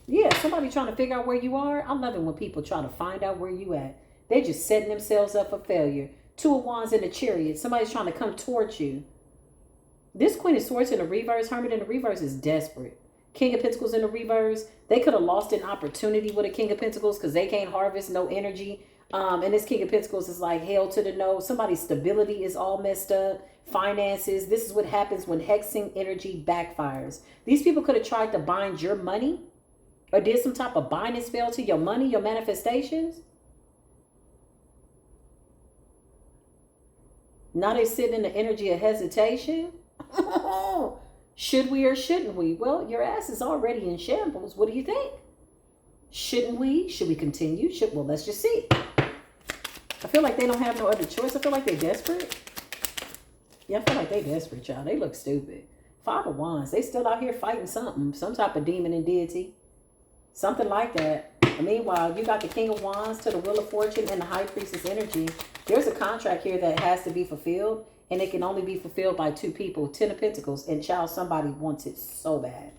S1: Yeah, somebody trying to figure out where you are. I love it when people try to find out where you at. They're just setting themselves up for failure. Two of Wands in a chariot. Somebody's trying to come towards you. This Queen of Swords in the reverse, Hermit in the reverse is desperate. King of Pentacles in the reverse. They could have lost an opportunity with a King of Pentacles because they can't harvest no energy. And this King of Pentacles is like hell to the no. Somebody's stability is all messed up. Finances. This is what happens when hexing energy backfires. These people could have tried to bind your money or did some type of binding spell to your money, your manifestations. Now they're sitting in the energy of hesitation. Should we or shouldn't we? Well, your ass is already in shambles. What do you think? Shouldn't we? Should we continue? Well, let's just see. I feel like they don't have no other choice. I feel like they're desperate. Yeah, I feel like they're desperate, y'all. They look stupid. Five of Wands. They still out here fighting something. Some type of demon and deity. Something like that. And meanwhile, you got the King of Wands to the Wheel of Fortune and the High Priestess energy. There's a contract here that has to be fulfilled. And it can only be fulfilled by two people. 10 of Pentacles. And child, somebody wants it so bad.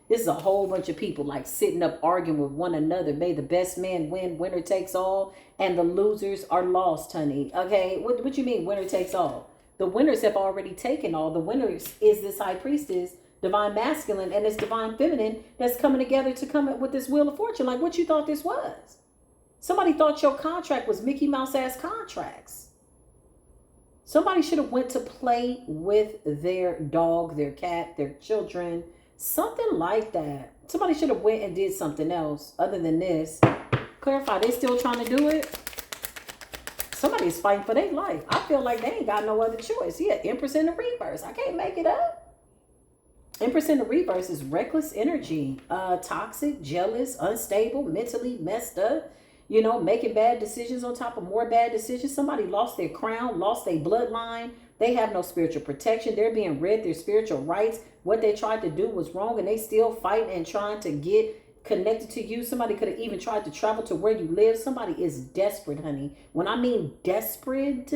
S1: This is a whole bunch of people like sitting up arguing with one another. May the best man win. Winner takes all. And the losers are lost, honey. Okay? What you mean winner takes all? The winners have already taken all. The winners is this High Priestess, divine masculine, and this divine feminine that's coming together to come up with this Wheel of Fortune. Like what you thought this was. Somebody thought your contract was Mickey Mouse ass contracts. Somebody should have went to play with their dog, their cat, their children, something like that. Somebody should have went and did something else other than this. Clarify, they still trying to do it? Somebody's fighting for their life. I feel like they ain't got no other choice. Yeah, Empress in the reverse. I can't make it up. Empress in the reverse is reckless energy, toxic, jealous, unstable, mentally messed up. You know, making bad decisions on top of more bad decisions. Somebody lost their crown, lost their bloodline. They have no spiritual protection. They're being read their spiritual rights. What they tried to do was wrong, and they still fighting and trying to get connected to you. Somebody could have even tried to travel to where you live. Somebody is desperate, honey. When I mean desperate,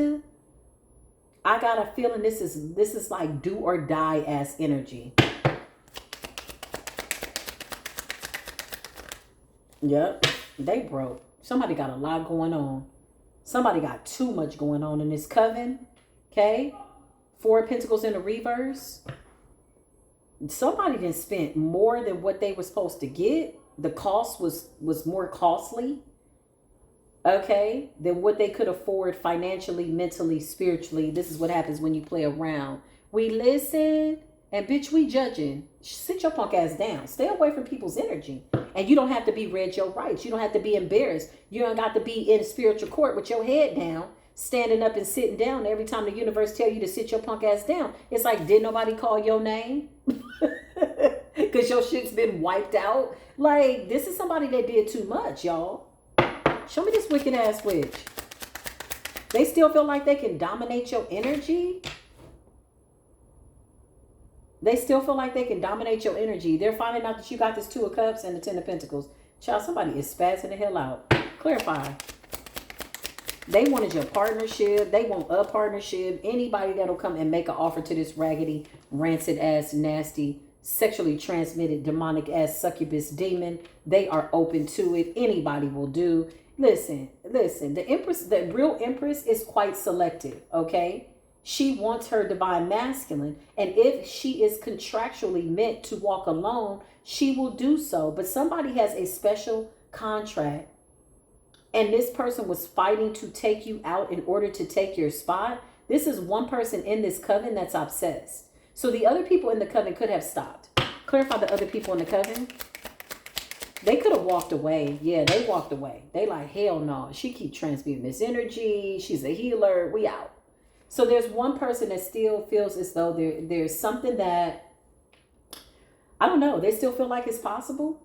S1: I got a feeling this is like do or die ass energy. Yep, they broke. Somebody got a lot going on. Somebody got too much going on in this coven. Okay? Four of Pentacles in the reverse. Somebody done spent more than what they were supposed to get. The cost was more costly. Okay? Than what they could afford financially, mentally, spiritually. This is what happens when you play around. We listen and bitch, we judging. Sit your punk ass down. Stay away from people's energy. And you don't have to be read your rights. You don't have to be embarrassed. You don't got to be in spiritual court with your head down, standing up and sitting down. Every time the universe tell you to sit your punk ass down, it's like, did nobody call your name? Because your shit's been wiped out. Like, this is somebody that did too much, y'all. Show me this wicked ass witch. They still feel like they can dominate your energy. They still feel like they can dominate your energy. They're finding out that you got this Two of Cups and the Ten of Pentacles. Child, somebody is spazzing the hell out. Clarify. They wanted your partnership. They want a partnership. Anybody that'll come and make an offer to this raggedy, rancid ass, nasty, sexually transmitted, demonic ass succubus demon, they are open to it. Anybody will do. Listen. The Empress, the real Empress is quite selective, okay? She wants her divine masculine. And if she is contractually meant to walk alone, she will do so. But somebody has a special contract. And this person was fighting to take you out in order to take your spot. This is one person in this coven that's obsessed. So the other people in the coven could have stopped. Clarify the other people in the coven. They could have walked away. Yeah, they walked away. They like, hell no. She keep transmuting this energy. She's a healer. We out. So there's one person that still feels as though there's something that, I don't know, they still feel like it's possible.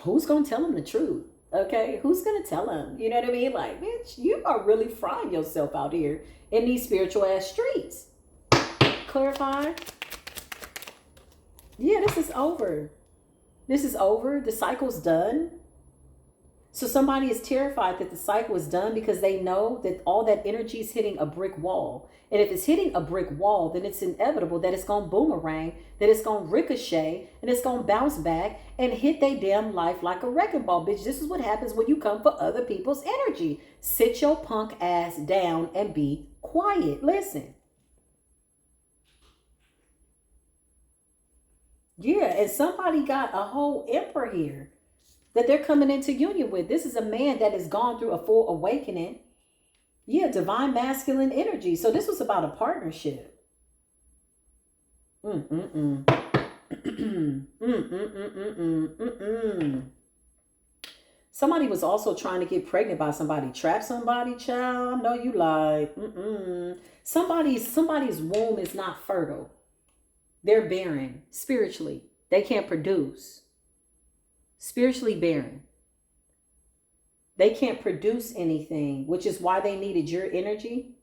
S1: Who's going to tell them the truth? Okay, who's going to tell them? You know what I mean? Like, bitch, you are really frying yourself out here in these spiritual ass streets. Clarify. Yeah, this is over. This is over. The cycle's done. So somebody is terrified that the cycle is done because they know that all that energy is hitting a brick wall. And if it's hitting a brick wall, then it's inevitable that it's going to boomerang, that it's going to ricochet, and it's going to bounce back and hit their damn life like a wrecking ball. Bitch, this is what happens when you come for other people's energy. Sit your punk ass down and be quiet. Listen. Yeah, and somebody got a whole emperor here that they're coming into union with. This is a man that has gone through a full awakening. Yeah, divine masculine energy. So this was about a partnership. Somebody was also trying to get pregnant by somebody. Trap somebody, child. No, you lied. Somebody's womb is not fertile. They're barren spiritually. They can't produce. Spiritually barren. They can't produce anything, which is why they needed your energy.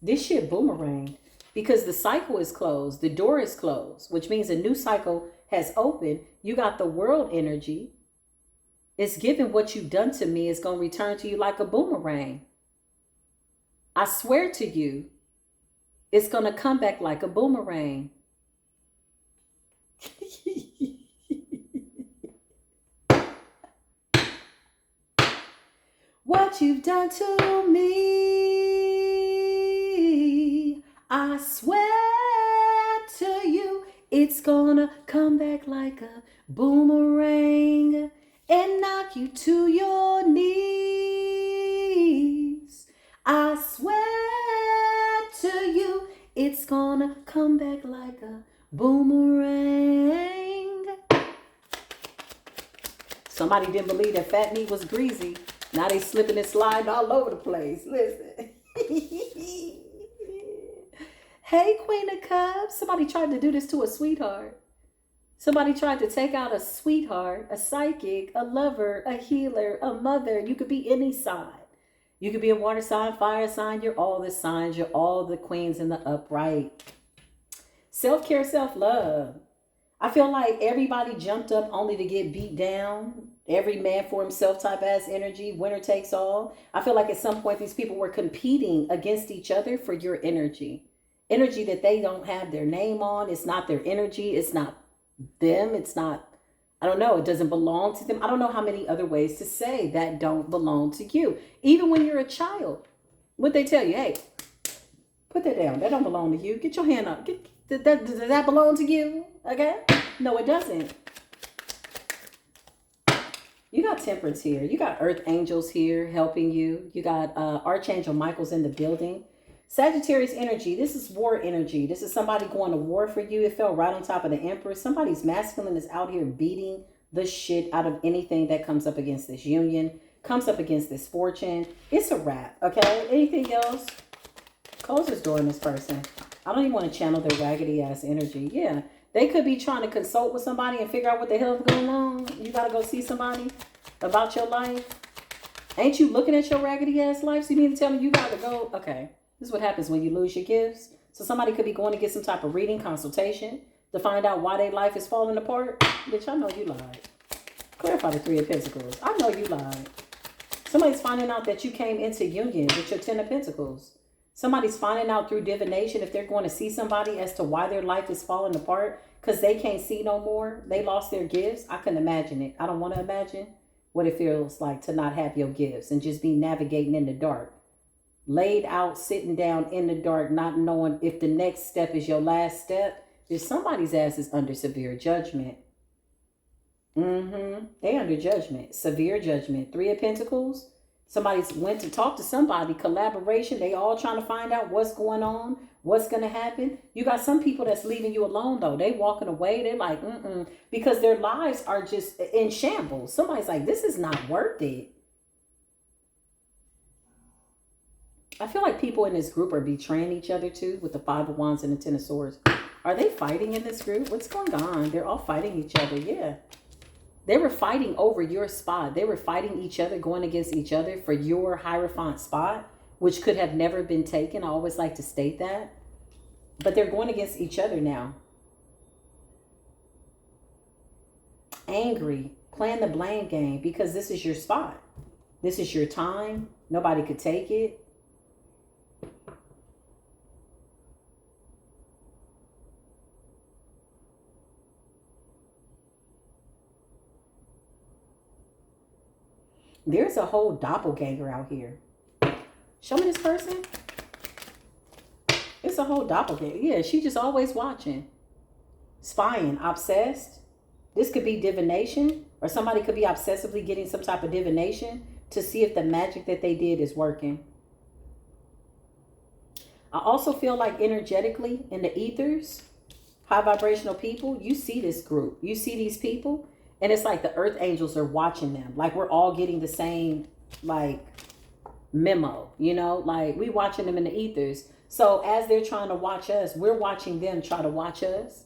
S1: This shit boomerang because the cycle is closed. The door is closed, which means a new cycle has opened. You got the world energy. It's given what you've done to me is going to return to you like a boomerang. I swear to you, it's going to come back like a boomerang. What you've done to me, I swear to you, it's gonna come back like a boomerang and knock you to your knees. I swear to you, it's gonna come back like a boomerang. Somebody didn't believe that fat meat was greasy. Now they slipping and sliding all over the place. Listen. Hey, Queen of Cups. Somebody tried to do this to a sweetheart. Somebody tried to take out a sweetheart, a psychic, a lover, a healer, a mother. You could be any sign. You could be a water sign, fire sign. You're all the signs. You're all the queens in the upright. Self-care, self-love. I feel like everybody jumped up only to get beat down. Every man for himself type ass energy. Winner takes all. I feel like at some point these people were competing against each other for your energy. Energy that they don't have their name on. It's not their energy. It's not them. It's not, I don't know. It doesn't belong to them. I don't know how many other ways to say that don't belong to you. Even when you're a child. What they tell you, hey, put that down. That don't belong to you. Get your hand up. Does that belong to you? Okay? No, it doesn't. You got temperance here. You got earth angels here helping you. You got Archangel Michael's in the building. Sagittarius energy. This is war energy. This is somebody going to war for you. It fell right on top of the Emperor. Somebody's masculine is out here beating the shit out of anything that comes up against this union, comes up against this fortune. It's a wrap, okay? Anything else? Close this door on this person. I don't even want to channel their raggedy ass energy. Yeah. They could be trying to consult with somebody and figure out what the hell is going on. You got to go see somebody about your life. Ain't you looking at your raggedy ass life? So you mean to tell me you got to go? Okay. This is what happens when you lose your gifts. So somebody could be going to get some type of reading consultation to find out why their life is falling apart. Bitch, I know you lied. Clarify the 3 of Pentacles. I know you lied. Somebody's finding out that you came into union with your 10 of Pentacles. Somebody's finding out through divination if they're going to see somebody as to why their life is falling apart because they can't see no more. They lost their gifts. I couldn't imagine it. I don't want to imagine what it feels like to not have your gifts and just be navigating in the dark. Laid out, sitting down in the dark, not knowing if the next step is your last step. If somebody's ass is under severe judgment. They under judgment. Severe judgment. 3 of Pentacles. Somebody's went to talk to somebody, collaboration. They all trying to find out what's going on, what's going to happen. You got some people that's leaving you alone, though. They walking away. They're like, because their lives are just in shambles. Somebody's like, this is not worth it. I feel like people in this group are betraying each other, too, with the 5 of Wands and the 10 of Swords. Are they fighting in this group? What's going on? They're all fighting each other. Yeah. They were fighting over your spot. They were fighting each other, going against each other for your Hierophant spot, which could have never been taken. I always like to state that. But they're going against each other now. Angry. playing the blame game because this is your spot. This is your time. Nobody could take it. There's a whole doppelganger out here. Show me this person. It's a whole doppelganger. Yeah, she just always watching. Spying, obsessed. This could be divination, or somebody could be obsessively getting some type of divination to see if the magic that they did is working. I also feel like energetically in the ethers, high vibrational people, you see this group. You see these people, and it's like the earth angels are watching them. Like we're all getting the same, like, memo, you know? Like we watching them in the ethers. So as they're trying to watch us, we're watching them try to watch us.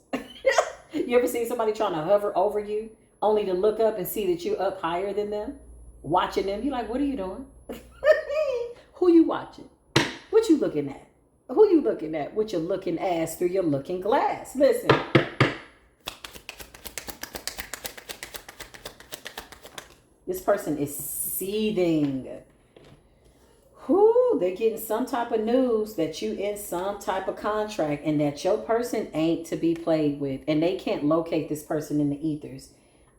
S1: You ever see somebody trying to hover over you only to look up and see that you're up higher than them? Watching them, you're like, what are you doing? Who you watching? What you looking at? Who you looking at with your looking ass through your looking glass? Listen. This person is seething. Whoo, they're getting some type of news that you in some type of contract and that your person ain't to be played with. And they can't locate this person in the ethers.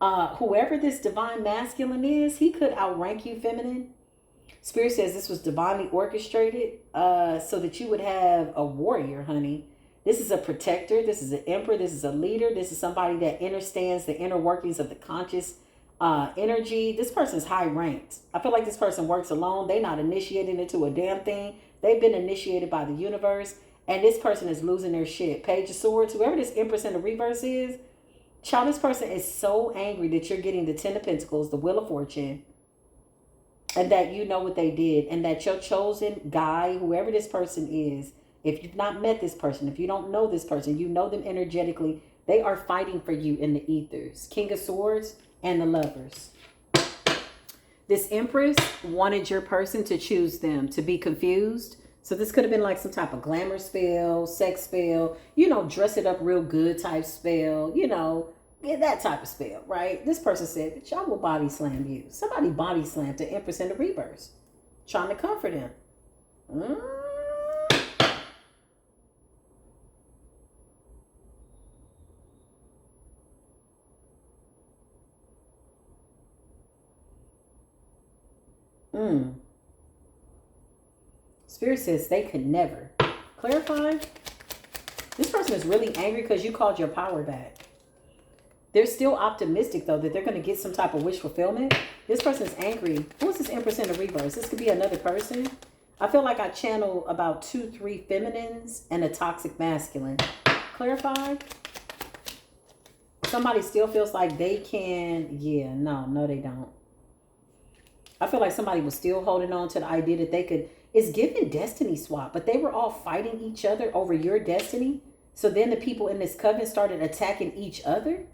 S1: Whoever this divine masculine is, he could outrank you, feminine. Spirit says this was divinely orchestrated so that you would have a warrior, honey. This is a protector. This is an emperor. This is a leader. This is somebody that understands the inner workings of the conscious energy. This person's high ranked. I feel like this person works alone. They're not initiated into a damn thing. They've been initiated by the universe. And this person is losing their shit. Page of Swords, whoever this Empress in the reverse is, child, this person is so angry that you're getting the Ten of Pentacles, the Wheel of Fortune, and that you know what they did, and that your chosen guy, whoever this person is, if you've not met this person, if you don't know this person, you know them energetically, they are fighting for you in the ethers. King of Swords and the Lovers. This Empress wanted your person to choose them, to be confused. So this could have been like some type of glamour spell, sex spell, you know, dress it up real good type spell, you know, that type of spell, right? This person said, bitch, I will body slam you. Somebody body slammed the Empress in the reverse, trying to comfort him. Spirit says they could never. Clarify. This person is really angry because you called your power back. They're still optimistic, though, that they're going to get some type of wish fulfillment. This person is angry. Who is this Empress in the reverse? This could be another person. I feel like I channel about 2-3 feminines and a toxic masculine. Clarify. Somebody still feels like they can. Yeah, no, they don't. I feel like somebody was still holding on to the idea that they could. It's given destiny swap, but they were all fighting each other over your destiny. So then the people in this coven started attacking each other.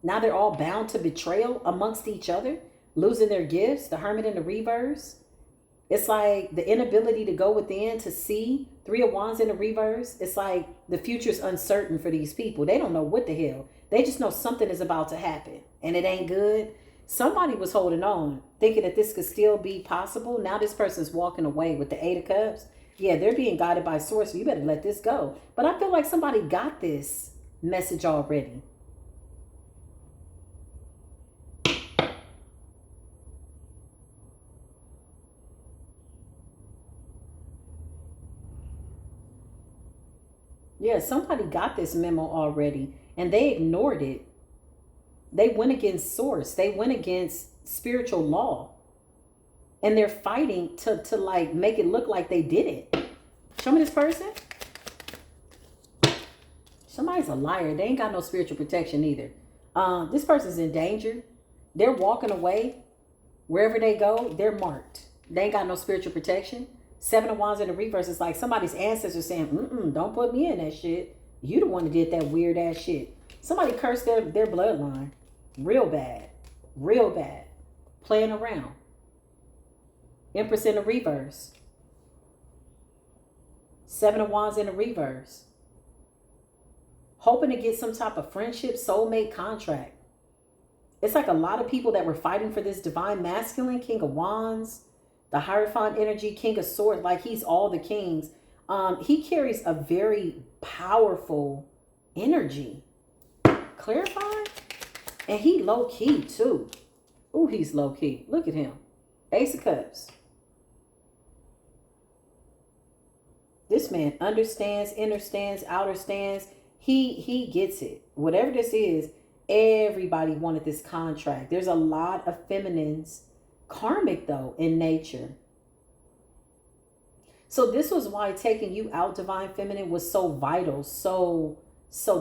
S1: Now they're all bound to betrayal amongst each other, losing their gifts. The Hermit in the reverse. It's like the inability to go within to see. 3 of Wands in the reverse. It's like the future's uncertain for these people. They don't know what the hell. They just know something is about to happen and it ain't good. Somebody was holding on, thinking that this could still be possible. Now this person's walking away with the 8 of Cups. Yeah, they're being guided by source. So you better let this go. But I feel like somebody got this message already. Yeah, somebody got this memo already and they ignored it. They went against source. They went against spiritual law. And they're fighting to like make it look like they did it. Show me this person. Somebody's a liar. They ain't got no spiritual protection either. This person's in danger. They're walking away. Wherever they go, they're marked. They ain't got no spiritual protection. 7 of Wands in the reverse is like somebody's ancestors saying, don't put me in that shit. You the one that did that weird ass shit. Somebody cursed their bloodline. Real bad. Real bad. Playing around. Empress in the reverse. 7 of Wands in the reverse. Hoping to get some type of friendship, soulmate contract. It's like a lot of people that were fighting for this divine masculine, King of Wands, the Hierophant energy, King of Swords, like he's all the kings. He carries a very powerful energy. Clarify? And he low key too. Ooh, he's low key. Look at him. Ace of Cups. This man understands, inner stands, outer stands. He gets it. Whatever this is, everybody wanted this contract. There's a lot of feminines, karmic though, in nature. So this was why taking you out, divine feminine, was so vital. So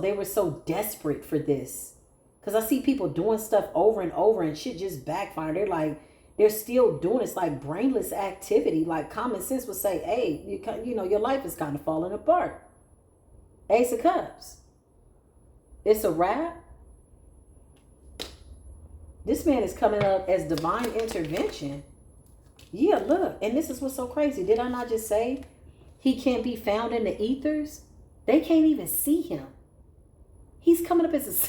S1: they were so desperate for this. Because I see people doing stuff over and over and shit just backfire. They're still doing it's like brainless activity. Like common sense would say, hey, you know, your life is kind of falling apart. Ace of Cups. It's a wrap. This man is coming up as divine intervention. Yeah, look. And this is what's so crazy. Did I not just say he can't be found in the ethers? They can't even see him. He's coming up as a...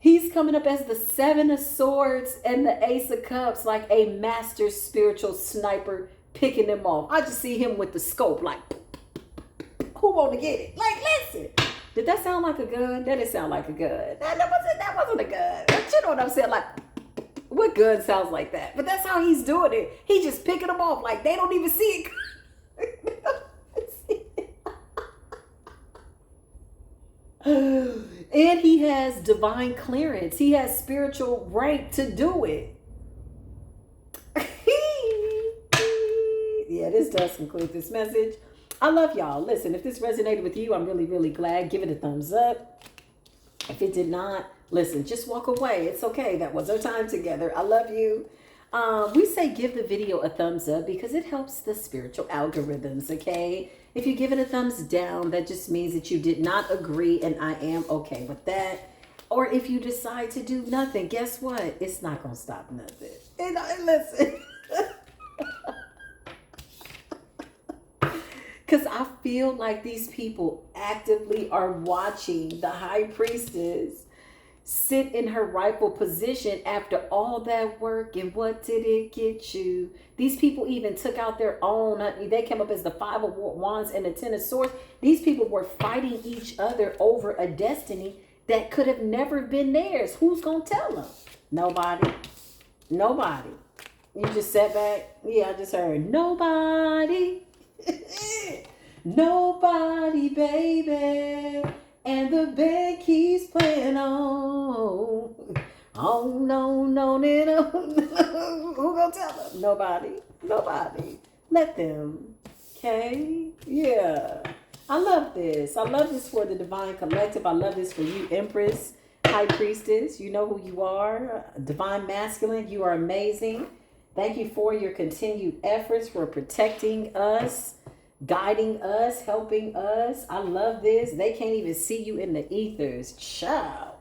S1: He's coming up as the Seven of Swords and the Ace of Cups, like a master spiritual sniper picking them off. I just see him with the scope, like, who want to get it? Like, listen. Did that sound like a gun? That didn't sound like a gun. That wasn't a gun. But you know what I'm saying? Like, what gun sounds like that? But that's how he's doing it. He just picking them off like they don't even see it. And he has divine clearance. He has spiritual rank to do it. Yeah, this does conclude this message. I love y'all. Listen, if this resonated with you, I'm really, really glad. Give it a thumbs up. If it did not, listen, just walk away. It's okay. That was our time together. I love you. We say give the video a thumbs up because it helps the spiritual algorithms, okay? If you give it a thumbs down, that just means that you did not agree, and I am okay with that. Or if you decide to do nothing, guess what? It's not going to stop nothing. And listen. Because I feel like these people actively are watching the High Priestess sit in her rightful position after all that work. And what did it get you? These people even took out their own. They came up as the Five of Wands and the Ten of Swords. These people were fighting each other over a destiny that could have never been theirs. Who's going to tell them? Nobody. Nobody. You just sat back. Yeah, I just heard nobody. Nobody, baby. And the band keeps playing on. Oh, no, no, no. Who gonna tell them? Nobody. Nobody. Let them. Okay? Yeah. I love this. I love this for the Divine Collective. I love this for you, Empress, High Priestess. You know who you are. Divine Masculine. You are amazing. Thank you for your continued efforts for protecting us, guiding us, helping us. I love this. They can't even see you in the ethers. Child.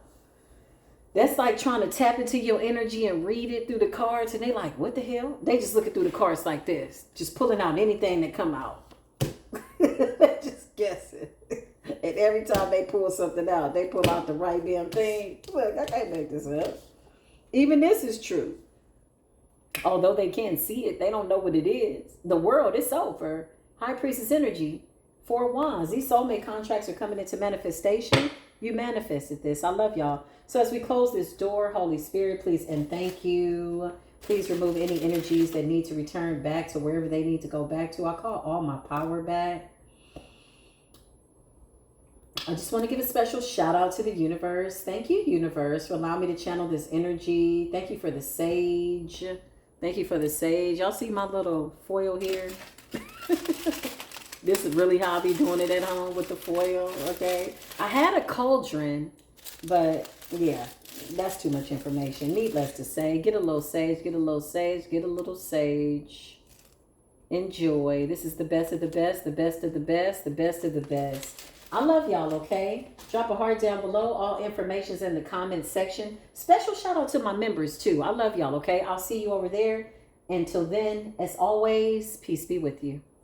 S1: That's like trying to tap into your energy and read it through the cards. And they like, what the hell? They just looking through the cards like this. Just pulling out anything that come out. Just guessing. And every time they pull something out, they pull out the right damn thing. Look, I can't make this up. Even this is true. Although they can't see it, they don't know what it is. The world is over. High Priestess energy, 4 Wands. These soulmate contracts are coming into manifestation. You manifested this. I love y'all. So as we close this door, Holy Spirit, please and thank you. Please remove any energies that need to return back to wherever they need to go back to. I call all my power back. I just want to give a special shout out to the universe. Thank you, universe, for allowing me to channel this energy. Thank you for the sage. Thank you for the sage. Y'all see my little foil here? This is really how I be doing it at home with the foil, okay? I had a cauldron, but yeah, that's too much information. Needless to say, get a little sage, get a little sage, get a little sage. Enjoy. This is the best of the best, the best of the best, the best of the best. I love y'all, okay? Drop a heart down below. All information's in the comments section. Special shout out to my members too. I love y'all, okay? I'll see you over there. Until then, as always, peace be with you.